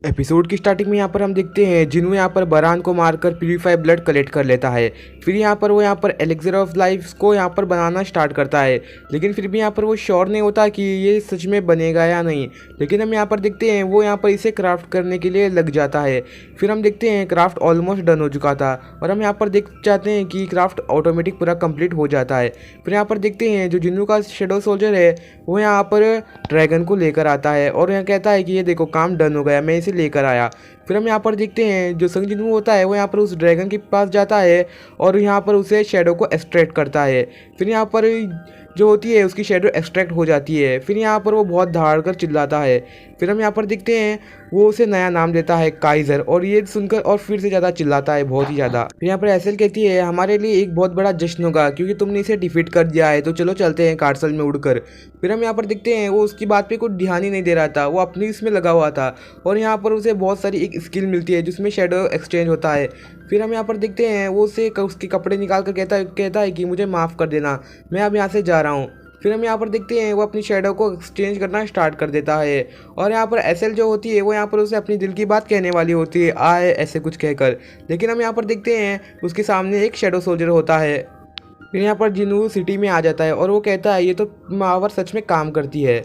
Episode की starting में यहाँ पर हम देखते हैं जिन्हों यहाँ पर बरान को मारकर प्यूरीफाई ब्लड कलेक्ट कर लेता है। फिर यहाँ पर वो यहाँ पर एलेक्सर ऑफ लाइफ को यहाँ पर बनाना स्टार्ट करता है, लेकिन फिर भी यहाँ पर वो श्योर नहीं होता कि ये सच में बनेगा या नहीं। लेकिन हम यहाँ पर देखते हैं वो यहाँ पर इसे क्राफ्ट करने के लिए लग जाता है। फिर हम देखते हैं क्राफ्ट ऑलमोस्ट डन हो चुका था और हम यहाँ पर देख चाहते हैं कि क्राफ्ट ऑटोमेटिक पूरा कंप्लीट हो जाता है। फिर यहाँ पर देखते हैं जो जिन्नू का शेडो सोल्जर है वो यहाँ पर ड्रैगन को लेकर आता है और यहाँ कहता है कि ये देखो काम डन हो गया, मैं इसे लेकर आया। फिर हम यहाँ पर देखते हैं जो संग जिन्नू होता है वो यहाँ पर उस ड्रैगन के पास जाता है और यहाँ पर उसे शेडो को एक्सट्रैक्ट करता है। फिर यहाँ पर जो होती है उसकी शेडो एक्सट्रैक्ट हो जाती है। फिर यहाँ पर वो बहुत दहाड़ कर चिल्लाता है। फिर हम यहाँ पर देखते हैं वो उसे नया नाम देता है काइजर, और ये सुनकर और फिर से ज़्यादा चिल्लाता है, बहुत ही ज़्यादा। फिर यहाँ पर एसेल कहती है हमारे लिए एक बहुत बड़ा जश्न होगा क्योंकि तुमने इसे डिफीट कर दिया है, तो चलो चलते हैं कार्सल में उड़कर। फिर हम यहाँ पर देखते हैं वो उसकी बात पे कुछ ध्यान ही नहीं दे रहा था, वो अपनी इसमें लगा हुआ था और यहाँ पर उसे बहुत सारी एक स्किल मिलती है जिसमें शेडो एक्सचेंज होता है। फिर हम यहाँ पर देखते हैं वो उसे उसके कपड़े निकाल कर कहता है कि मुझे माफ़ कर देना, मैं अब यहाँ से जा रहा हूँ। फिर हम यहाँ पर देखते हैं वो अपनी शेडो को एक्सचेंज करना स्टार्ट कर देता है और यहाँ पर एसेल जो होती है वो यहाँ पर उसे अपनी दिल की बात कहने वाली होती है, आए ऐसे कुछ कहकर। लेकिन हम यहाँ पर देखते हैं उसके सामने एक शेडो सोल्जर होता है। फिर यहाँ पर जिन्नू सिटी में आ जाता है और वो कहता है ये तो मावर सच में काम करती है।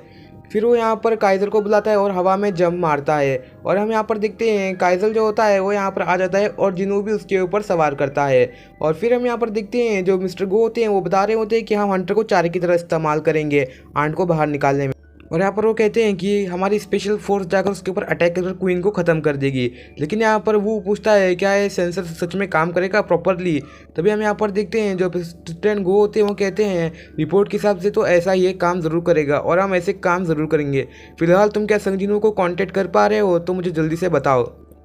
फिर वो यहाँ पर काइजर को बुलाता है और हवा में जंप मारता है और हम यहाँ पर देखते हैं काइजर जो होता है वो यहाँ पर आ जाता है और जिन्नू भी उसके ऊपर सवार करता है। और फिर हम यहाँ पर देखते हैं जो मिस्टर गो होते हैं वो बता रहे होते हैं कि हम हंटर को चारे की तरह इस्तेमाल करेंगे आंट को बाहर निकालने में। और यहाँ पर वो कहते हैं कि हमारी स्पेशल फोर्स जाकर उसके ऊपर अटैक कर क्वीन को ख़त्म कर देगी। लेकिन यहाँ पर वो पूछता है क्या ये सेंसर सच में काम करेगा प्रॉपरली। तभी हम यहाँ पर देखते हैं जो प्रेसिडेंट गो होते हैं वो कहते हैं रिपोर्ट के हिसाब से तो ऐसा ही काम ज़रूर करेगा और हम ऐसे काम ज़रूर करेंगे। फिलहाल तुम क्या संगजिनों को कॉन्टेक्ट कर पा रहे हो तो मुझे जल्दी से बताओ।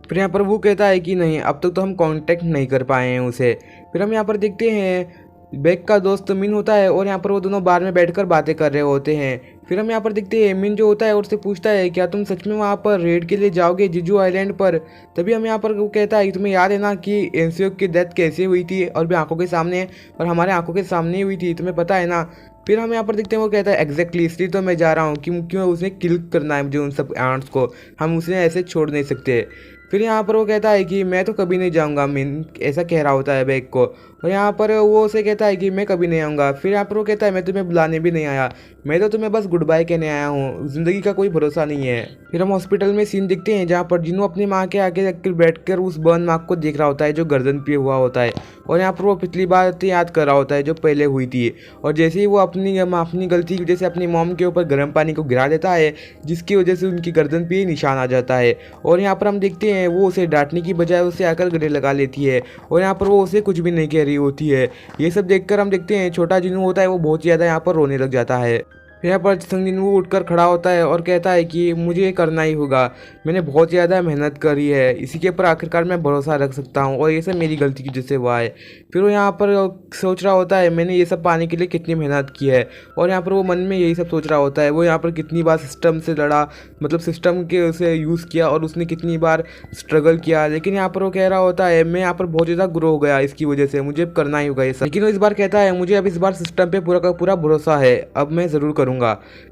फिर यहाँ पर वो कहता है कि नहीं, अब तक तो हम कॉन्टेक्ट नहीं कर पाए हैं उसे। फिर हम यहाँ पर देखते हैं बेक का दोस्त मिन होता है और यहाँ पर वो दोनों बार में बैठकर बातें कर रहे होते हैं। फिर हम यहाँ पर देखते हैं मिन जो होता है उससे पूछता है क्या तुम सच में वहाँ पर रेड के लिए जाओगे जिजू आइलैंड पर। तभी हम यहाँ पर वो कहता है कि तुम्हें याद है ना कि एनसीओ की डेथ कैसे हुई थी और भी आंखों के सामने, और हमारे आंखों के सामने ही हुई थी, तुम्हें पता है ना। फिर हम यहाँ पर देखते हैं वो कहता है एग्जैक्टली, इसलिए तो मैं जा रहा हूँ क्योंकि उसे किल करना है मुझे उन सब आंट्स को, हम उसे ऐसे छोड़ नहीं सकते। फिर यहाँ पर वो कहता है कि मैं तो कभी नहीं जाऊँगा, मिन ऐसा कह रहा होता है बैग को। और यहाँ पर वो उसे कहता है कि मैं कभी नहीं आऊँगा। फिर यहाँ पर वो कहता है मैं तुम्हें बुलाने भी नहीं आया, मैं तो तुम्हें बस गुड बाय कहने आया हूँ, ज़िंदगी का कोई भरोसा नहीं है। फिर हम हॉस्पिटल में सीन देखते हैं जहाँ पर जिन्नू अपनी माँ के आगे बैठकर उस बर्न मार्क को देख रहा होता है जो गर्दन पे हुआ होता है। और यहाँ पर वो पिछली बात याद कर रहा होता है जो पहले हुई थी। और जैसे ही वो अपनी गलती की वजह से अपनी मॉम के ऊपर गर्म पानी को गिरा देता है जिसकी वजह से उनकी गर्दन पे निशान आ जाता है। और यहाँ पर हम देखते हैं वो उसे डांटने की बजाय उसे आकर गले लगा लेती है और यहाँ पर वो उसे कुछ भी नहीं कह रही होती है। ये सब देखकर हम देखते हैं छोटा जिन्नू होता है वो बहुत ज़्यादा यहाँ पर रोने लग जाता है। फिर यहाँ पर संग जिन्नू उठकर खड़ा होता है और कहता है कि मुझे ये करना ही होगा, मैंने बहुत ज़्यादा मेहनत करी है, इसी के ऊपर आखिरकार मैं भरोसा रख सकता हूँ और ये सब मेरी गलती की वजह से हुआ है। फिर वो यहाँ पर सोच रहा होता है मैंने ये सब पाने के लिए कितनी मेहनत की है, और यहाँ पर वो मन में यही सब सोच रहा होता है। वो यहाँ पर कितनी बार सिस्टम से लड़ा, मतलब सिस्टम के उसे यूज़ किया और उसने कितनी बार स्ट्रगल किया। लेकिन यहाँ पर वो कह रहा होता है मैं यहाँ पर बहुत ज़्यादा ग्रो हो गया इसकी वजह से, मुझे अब करना ही होगा ये सब। लेकिन वो इस बार कहता है मुझे अब इस बार सिस्टम पे पूरा का पूरा भरोसा है, अब मैं ज़रूर करूँगा।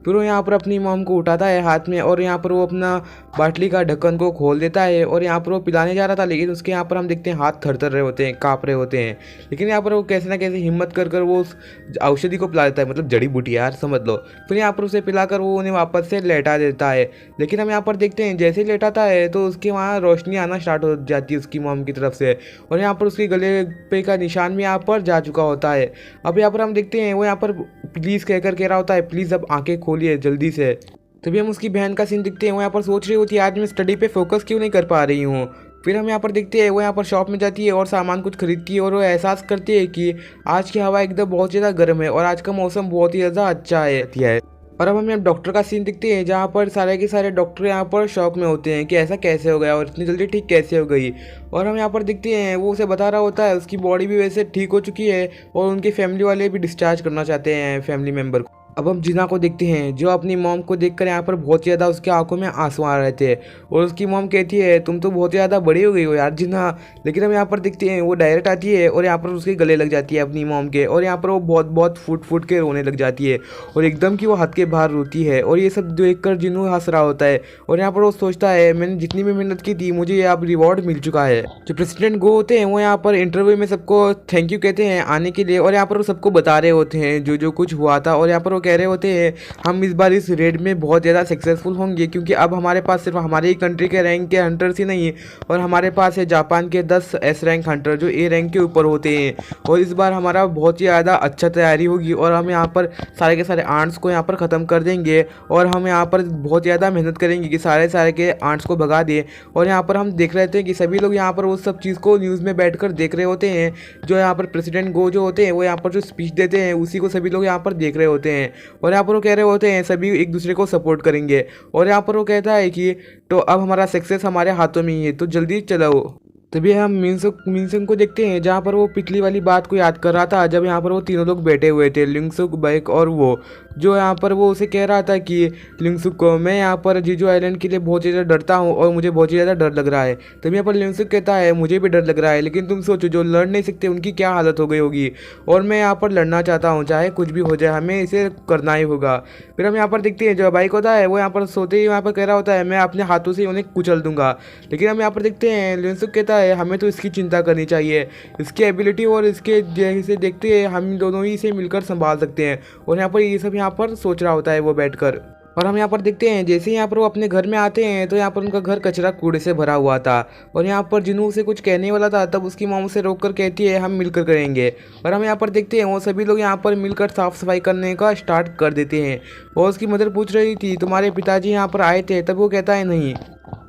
फिर वो यहाँ पर अपनी मॉम को उठाता है हाथ में और यहाँ पर वो अपना बाटली का ढक्कन को खोल देता है और यहाँ पर वो पिलाने जा रहा था, लेकिन उसके यहाँ पर हम देखते हैं हाथ थरथर रहे होते हैं, काँप रहे होते हैं। लेकिन यहाँ पर वो कैसे ना कैसे हिम्मत कर वो उस औषधि को पिला देता है, मतलब जड़ी बूटी यार समझ लो। फिर यहाँ पर उसे पिलाकर वो उन्हें वापस से लेटा देता है। लेकिन हम यहाँ पर देखते हैं जैसे ही लेटाता है तो उसके वहाँ रोशनी आना स्टार्ट हो जाती है उसकी मॉम की तरफ से, और यहाँ पर उसके गले पे का निशान भी यहाँ पर जा चुका होता है। अब यहाँ पर हम देखते हैं वो यहाँ पर प्लीज़ कहकर कह रहा होता है प्लीज़ अब आंखें खोलिए जल्दी से। तभी हम उसकी बहन का सीन दिखते हैं, वो यहाँ पर सोच रही होती है आज मैं स्टडी पे फोकस क्यों नहीं कर पा रही हूँ। फिर हम यहाँ पर देखते हैं वो यहाँ पर शॉप में जाती है और सामान कुछ खरीदती है और वो एहसास करती है कि आज की हवा एकदम बहुत ज़्यादा गर्म है और आज का मौसम बहुत ही ज़्यादा अच्छा है। और अब हम डॉक्टर का सीन दिखते हैं जहाँ पर सारे के सारे डॉक्टर यहाँ पर शॉक में होते हैं कि ऐसा कैसे हो गया और इतनी जल्दी ठीक कैसे हो गई। और हम यहाँ पर देखते हैं वो उसे बता रहा होता है उसकी बॉडी भी वैसे ठीक हो चुकी है और उनके फैमिली वाले भी डिस्चार्ज करना चाहते हैं फैमिली मेम्बर को। अब हम जिना को देखते हैं जो अपनी मॉम को देखकर यहाँ पर बहुत ज़्यादा उसकी आंखों में आंसू आ रहे थे और उसकी मॉम कहती है तुम तो बहुत ज़्यादा बड़ी हो गई हो यार जिना। लेकिन हम यहाँ पर देखते हैं वो डायरेक्ट आती है और यहाँ पर उसके गले लग जाती है अपनी मॉम के और यहाँ पर वो बहुत बहुत फूट फूट के रोने लग जाती है और एकदम कि वो हद के बाहर रोती है और ये सब देख कर जिनू हंस रहा होता है और यहाँ पर वो सोचता है मैंने जितनी भी मेहनत की थी मुझे अब रिवॉर्ड मिल चुका है। जो प्रेसिडेंट गो होते हैं वो यहाँ पर इंटरव्यू में सबको थैंक यू कहते हैं आने के लिए और यहाँ पर वो सबको बता रहे होते हैं जो जो कुछ हुआ था और यहाँ पर वो कह रहे होते हैं हम इस बार इस रेड में बहुत ज़्यादा सक्सेसफुल होंगे क्योंकि अब हमारे पास सिर्फ हमारे ही कंट्री के रैंक के हंटर्स ही नहीं और हमारे पास है जापान के 10 एस रैंक हंटर जो ए रैंक के ऊपर होते हैं और इस बार हमारा बहुत ही ज़्यादा अच्छा तैयारी होगी और हम यहाँ पर सारे के सारे आर्ट्स को यहाँ पर ख़त्म कर देंगे और हम यहाँ पर बहुत ज़्यादा मेहनत करेंगे कि सारे के आर्ट्स को भगा दें। और यहाँ पर हम देख रहे थे कि सभी लोग यहाँ पर वो सब चीज़ को न्यूज़ में बैठकर देख रहे होते हैं। जो यहाँ पर प्रेसिडेंट गो जो होते हैं वो यहाँ पर जो स्पीच देते हैं उसी को सभी लोग यहाँ पर देख रहे होते हैं और यहाँ पर वो कह रहे होते हैं सभी एक दूसरे को सपोर्ट करेंगे और यहाँ पर वो कहता है कि तो अब हमारा सक्सेस हमारे हाथों में ही है तो जल्दी चलाओ। तभी हम मिनसुक को देखते हैं जहाँ पर वो पिछली वाली बात को याद कर रहा था जब यहाँ पर वो तीनों लोग बैठे हुए थे लिंगसुक बैक और वो जो यहाँ पर वो उसे कह रहा था कि लिंगसुक को मैं यहाँ पर जीजू आइलैंड के लिए बहुत ही ज़्यादा डरता हूँ और मुझे बहुत ही ज़्यादा डर लग रहा है। तभी यहाँ पर लिंगसुक कहता है मुझे भी डर लग रहा है लेकिन तुम सोचो जो लड़ नहीं सकते उनकी क्या हालत हो गई होगी और मैं यहाँ पर लड़ना चाहता हूँ चाहे कुछ भी हो जाए हमें इसे करना ही होगा। फिर हम यहाँ पर देखते हैं जो बाइक होता है वो यहाँ पर सोते ही यहाँ पर कह रहा होता है मैं अपने हाथों से उन्हें कुचल दूंगा। लेकिन हम यहाँ पर देखते हैं लिंगसुक कहता है हमें तो इसकी चिंता करनी चाहिए इसकी एबिलिटी और इसके जैसे देखते हैं हम दोनों ही इसे मिलकर संभाल सकते हैं और यहाँ पर ये सब यहाँ पर सोच रहा होता है वो बैठकर। और हम यहाँ पर देखते हैं जैसे यहाँ पर वो अपने घर में आते हैं तो यहाँ पर उनका घर कचरा कूड़े से भरा हुआ था और यहाँ पर जिन्हों से कुछ कहने वाला था तब उसकी माँ उसे रोक कर कहती है हम मिलकर करेंगे। और हम यहाँ पर देखते हैं वो सभी लोग यहाँ पर मिलकर साफ़ सफाई करने का स्टार्ट कर देते हैं और उसकी मदर पूछ रही थी तुम्हारे पिताजी यहाँ पर आए थे तब वो कहता है नहीं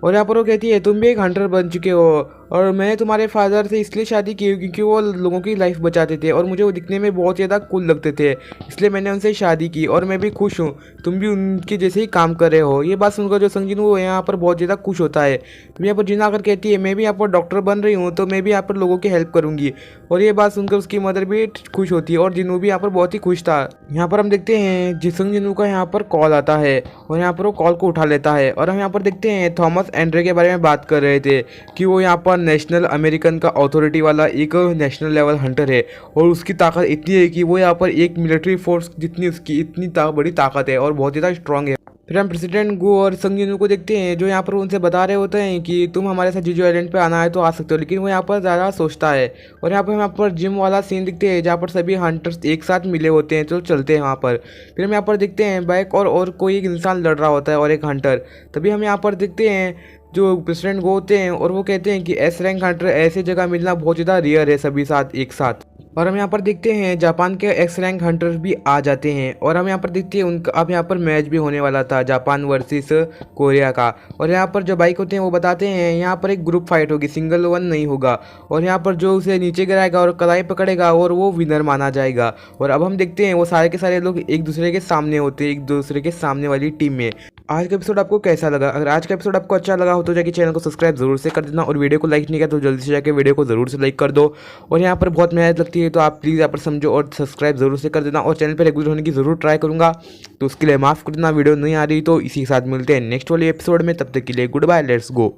और यहाँ पर वो कहती है तुम भी एक हंटर बन चुके हो और मैंने तुम्हारे फादर से इसलिए शादी की क्योंकि वो लोगों की लाइफ बचाते थे और मुझे वो दिखने में बहुत ज़्यादा कूल लगते थे इसलिए मैंने उनसे शादी की और मैं भी खुश हूँ तुम भी उनके जैसे ही काम कर रहे हो। ये बात सुनकर जो संगीन वो यहाँ पर बहुत ज़्यादा खुश होता है। तो यहाँ पर जिना आकर कहती है मैं भी यहाँ पर डॉक्टर बन रही हूँ तो मैं भी यहाँ पर लोगों की हेल्प करूँगी और ये बात सुनकर उसकी मदर भी खुश होती है और जिनू भी यहाँ पर बहुत ही खुश था। यहाँ पर हम देखते हैं जिसंग जिनू का यहाँ पर कॉल आता है और यहाँ पर वो कॉल को उठा लेता है और हम यहाँ पर देखते हैं थॉमस एंड्रे के बारे में बात कर रहे थे कि वो यहाँ पर नेशनल अमेरिकन का अथॉरिटी वाला एक नेशनल लेवल हंटर है और उसकी ताकत इतनी है कि वो यहाँ पर एक मिलिट्री फोर्स जितनी उसकी इतनी बड़ी ताकत है और बहुत ज़्यादा स्ट्रांग है। फिर हम प्रेसिडेंट गो और संग जिनू को देखते हैं जो यहाँ पर उनसे बता रहे होते हैं कि तुम हमारे साथ जीजू आइलैंड पे आना है तो आ सकते हो लेकिन वो यहाँ पर ज़्यादा सोचता है। और यहाँ पर जिम वाला सीन दिखते हैं जहाँ पर सभी हंटर्स एक साथ मिले होते हैं तो चलते हैं वहाँ पर। फिर हम यहाँ पर देखते हैं बाइक और कोई एक इंसान लड़ रहा होता है और एक हंटर। तभी हम यहाँ पर देखते हैं जो प्रेसिडेंट गो होते हैं और वो कहते हैं कि एस रैंक हंटर ऐसी जगह मिलना बहुत ज़्यादा रेयर है सभी साथ एक साथ। और हम यहाँ पर देखते हैं जापान के एक्स रैंक हंटर्स भी आ जाते हैं और हम यहाँ पर देखते हैं उनका अब यहाँ पर मैच भी होने वाला था जापान वर्सेस कोरिया का। और यहाँ पर जो बाइक होते हैं वो बताते हैं यहाँ पर एक ग्रुप फाइट होगी सिंगल वन नहीं होगा और यहाँ पर जो उसे नीचे गिराएगा और कलाई पकड़ेगा और वो विनर माना जाएगा। और अब हम देखते हैं वो सारे के सारे लोग एक दूसरे के सामने होते हैं एक दूसरे के सामने वाली टीम में। आज का एपिसोड आपको कैसा लगा? अगर आज का एपिसोड आपको अच्छा लगा हो तो जाके चैनल को सब्सक्राइब जरूर से कर देना और वीडियो को लाइक नहीं किया तो जल्दी से जाके वीडियो को जरूर से लाइक कर दो। और यहाँ पर बहुत मेहनत लगती है तो आप प्लीज़ यहाँ पर समझो और सब्सक्राइब जरूर से कर देना और चैनल पर रेगुलर होने की जरूर ट्राई करूँगा तो उसके लिए माफ़ कर देना। वीडियो नहीं आ रही तो इसी के साथ मिलते हैं नेक्स्ट वाले एपिसोड में, तब तक के लिए गुड बाय, लेट्स गो।